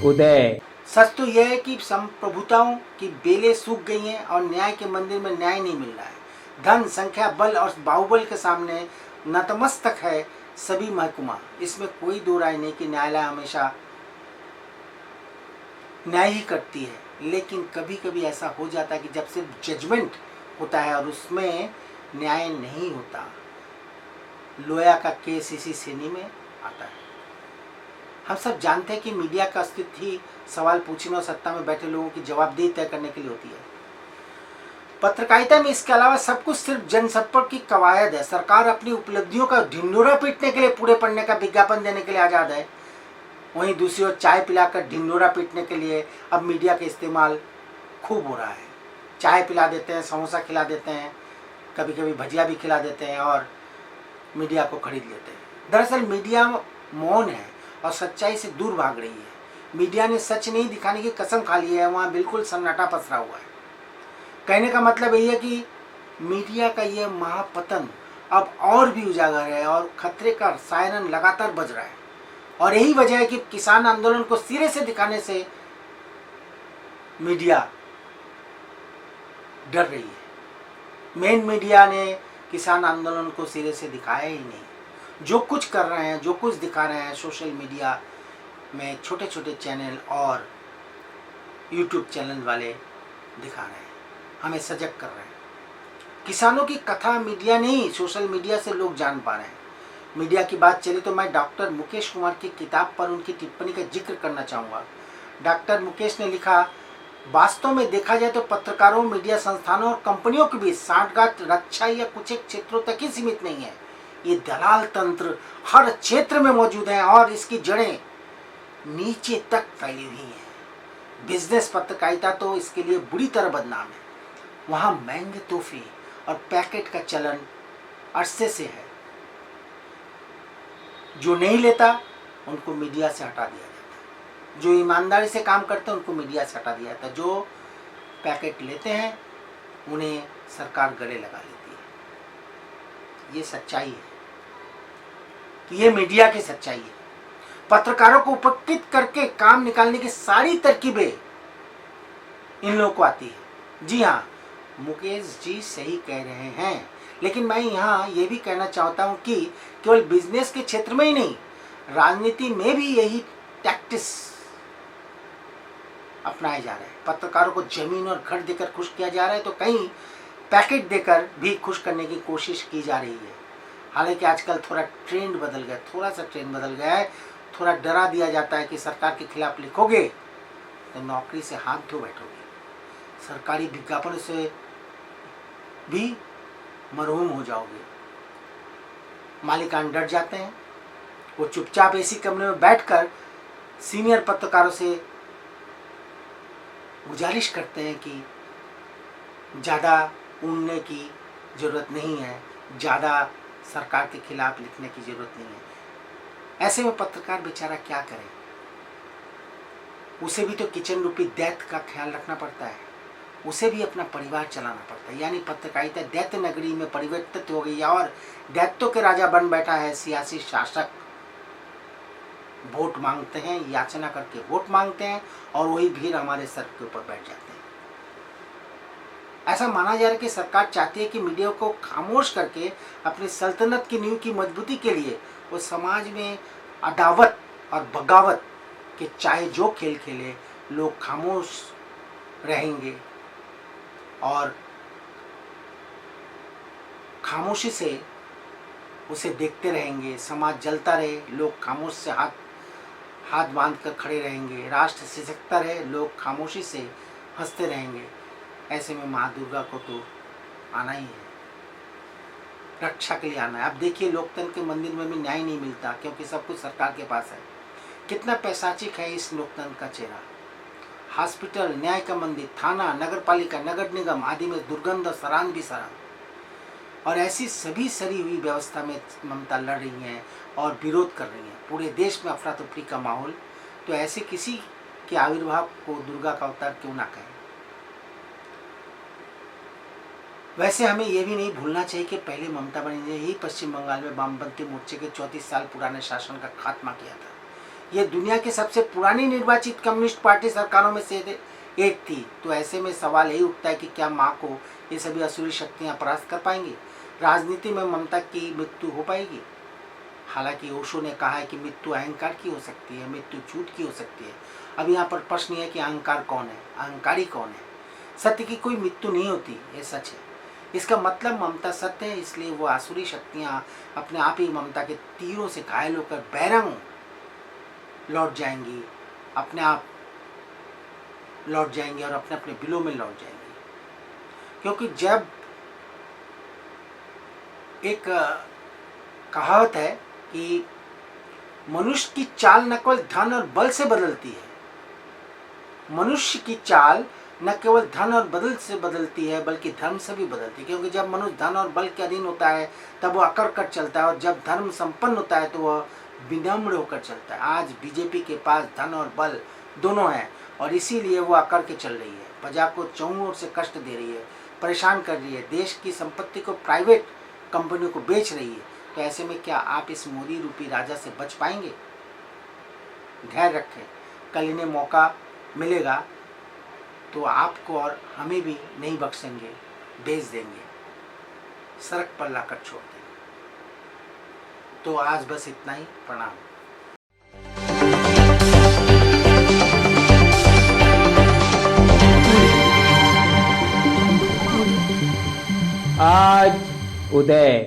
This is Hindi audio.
उदय। सच तो यह है कि संप्रभुताओं की बेलें सूख गई हैं और न्याय के मंदिर में न्याय नहीं मिल रहा है। धन, संख्या, बल और बाहुबल के सामने नतमस्तक है सभी महकुमा। इसमें कोई दो राय नहीं कि न्यायालय हमेशा न्याय ही करती है, लेकिन कभी कभी ऐसा हो जाता है कि जब सिर्फ जजमेंट होता है और उसमें न्याय नहीं होता। लोया का केस इसी श्रेणी में आता है। हम सब जानते हैं कि मीडिया का अस्तित्व ही सवाल पूछने और सत्ता में बैठे लोगों की जवाबदेही तय करने के लिए होती है। पत्रकारिता में इसके अलावा सब कुछ सिर्फ जनसंपर्क की कवायद है। सरकार अपनी उपलब्धियों का ढिंढोरा पीटने के लिए पूरे पन्ने का विज्ञापन देने के लिए आज़ाद है। वहीं दूसरी ओर चाय पिलाकर ढिंढोरा पीटने के लिए अब मीडिया का इस्तेमाल खूब हो रहा है। चाय पिला देते हैं, समोसा खिला देते हैं, कभी कभी भजिया भी खिला देते हैं और मीडिया को खरीद लेते हैं। दरअसल मीडिया मौन है और सच्चाई से दूर भाग रही है। मीडिया ने सच नहीं दिखाने की कसम खा ली है, वहाँ बिल्कुल सन्नाटा पसरा हुआ है। कहने का मतलब यही है कि मीडिया का यह महापतन अब और भी उजागर है और खतरे का सायरन लगातार बज रहा है। और यही वजह है कि किसान आंदोलन को सिरे से दिखाने से मीडिया डर रही है। मेन मीडिया ने किसान आंदोलन को सिरे से दिखाया ही नहीं। जो कुछ कर रहे हैं, जो कुछ दिखा रहे हैं सोशल मीडिया में, छोटे छोटे चैनल और यूट्यूब चैनल वाले दिखा रहे हैं, हमें सजग कर रहे हैं। किसानों की कथा मीडिया नहीं, सोशल मीडिया से लोग जान पा रहे हैं। मीडिया की बात चली तो मैं डॉक्टर मुकेश कुमार की किताब पर उनकी टिप्पणी का जिक्र करना चाहूँगा। डॉक्टर मुकेश ने लिखा, वास्तव में देखा जाए तो पत्रकारों, मीडिया संस्थानों और कंपनियों के बीच सांठगांठ रक्षा या कुछ एक क्षेत्रों तक ही सीमित नहीं है। ये दलाल तंत्र हर क्षेत्र में मौजूद है और इसकी जड़ें नीचे तक फैली हुई हैं। बिजनेस पत्रकारिता तो इसके लिए बुरी तरह बदनाम है। वहाँ महंगे तोहफे और पैकेट का चलन अरसे से है। जो नहीं लेता उनको मीडिया से हटा दिया जाता है, जो ईमानदारी से काम करते हैं उनको मीडिया से हटा दिया जाता है, जो पैकेट लेते हैं उन्हें सरकार गले लगा लेती है। ये सच्चाई है कि ये मीडिया की सच्चाई है। पत्रकारों को उपकृत करके काम निकालने की सारी तरकीबें इन लोगों को आती है। जी हाँ, मुकेश जी सही कह रहे हैं, लेकिन मैं यहाँ ये भी कहना चाहता हूँ कि केवल बिजनेस के क्षेत्र में ही नहीं, राजनीति में भी यही टैक्टिस अपनाए जा रहे हैं। पत्रकारों को जमीन और घर देकर खुश किया जा रहा है तो कहीं पैकेट देकर भी खुश करने की कोशिश की जा रही है। हालांकि आजकल थोड़ा ट्रेंड बदल गया, थोड़ा सा ट्रेंड बदल गया है। थोड़ा डरा दिया जाता है कि सरकार के खिलाफ लिखोगे तो नौकरी से हाथ धो बैठोगे, सरकारी विज्ञापन से भी मरहूम हो जाओगे। मालिकान डर जाते हैं, वो चुपचाप एसी कमरे में बैठकर सीनियर पत्रकारों से गुजारिश करते हैं कि ज़्यादा उड़ने की ज़रूरत नहीं है, ज़्यादा सरकार के खिलाफ लिखने की ज़रूरत नहीं है। ऐसे में पत्रकार बेचारा क्या करे, उसे भी तो किचन रूपी दैत्य का ख्याल रखना पड़ता है, उसे भी अपना परिवार चलाना पड़ता है। यानी पत्रकारिता दैत्य नगरी में परिवर्तित हो गई है और दैत्यों के राजा बन बैठा है सियासी शासक। वोट मांगते हैं, याचना करके वोट मांगते हैं और वही भीड़ हमारे सर के ऊपर बैठ जाते हैं। ऐसा माना जा रहा है कि सरकार चाहती है कि मीडिया को खामोश करके अपनी सल्तनत की नींव की मजबूती के लिए वो समाज में अदावत और बगावत के चाहे जो खेल खेले, लोग खामोश रहेंगे और खामोशी से उसे देखते रहेंगे। समाज जलता रहे, लोग खामोश से हाथ बांध कर खड़े रहेंगे। राष्ट्र सिसकता रहे, लोग खामोशी से हंसते रहेंगे। ऐसे में माँ दुर्गा को तो आना ही है, रक्षा के लिए आना है। अब देखिए, लोकतंत्र के मंदिर में भी न्याय नहीं मिलता क्योंकि सब कुछ सरकार के पास है। कितना पैसाचिक है इस लोकतंत्र का चेहरा। हॉस्पिटल, न्याय का मंदिर, थाना, नगर पालिका, नगर निगम आदि में दुर्गंध और सरान भी सरान। और ऐसी सभी सरी हुई व्यवस्था में ममता लड़ रही हैं और विरोध कर रही हैं। पूरे देश में अफरा तफरी का माहौल, तो ऐसे किसी के आविर्भाव को दुर्गा का अवतार क्यों ना कहें। वैसे हमें यह भी नहीं भूलना चाहिए कि पहले ममता बनर्जी ने ही पश्चिम बंगाल में वामपंथी मोर्चे के 34 साल पुराने शासन का खात्मा किया था। ये दुनिया की सबसे पुरानी निर्वाचित कम्युनिस्ट पार्टी सरकारों में से एक थी। तो ऐसे में सवाल यही उठता है कि क्या माँ को ये सभी असुरी शक्तियाँ परास्त कर पाएंगी? राजनीति में ममता की मृत्यु हो पाएगी? हालांकि ओशो ने कहा है कि मृत्यु अहंकार की हो सकती है, मृत्यु झूठ की हो सकती है। अब यहाँ पर प्रश्न है कि अहंकार कौन है, अहंकारी कौन है? सत्य की कोई मृत्यु नहीं होती, ये सच है। इसका मतलब ममता सत्य है, इसलिए वो आसुरी शक्तियाँ अपने आप ही ममता के तीरों से घायल होकर बैरंग लौट जाएंगी, अपने आप लौट जाएंगे और अपने अपने बिलों में लौट जाएंगे। क्योंकि जब एक कहावत है कि मनुष्य की चाल न केवल धन और बल से बदलती है, मनुष्य की चाल न केवल धन और बदल से बदलती है बल्कि धर्म से भी बदलती है। क्योंकि जब मनुष्य धन और बल के अधीन होता है तब वह अकड़ कर चलता है, और जब धर्म संपन्न होता है तो वह विनम्र होकर चलता है। आज बीजेपी के पास धन और बल दोनों हैं और इसीलिए वो अकड़ के चल रही है, प्रजा को चौं ओर से कष्ट दे रही है, परेशान कर रही है, देश की संपत्ति को प्राइवेट कंपनियों को बेच रही है। तो ऐसे में क्या आप इस मोदी रूपी राजा से बच पाएंगे? धैर्य रखें, कल इन्हें मौका मिलेगा तो आपको और हमें भी नहीं बख्शेंगे, भेज देंगे, सड़क पर लाकर छोड़ देंगे। तो आज बस इतना ही। प्रणाम। आज उदय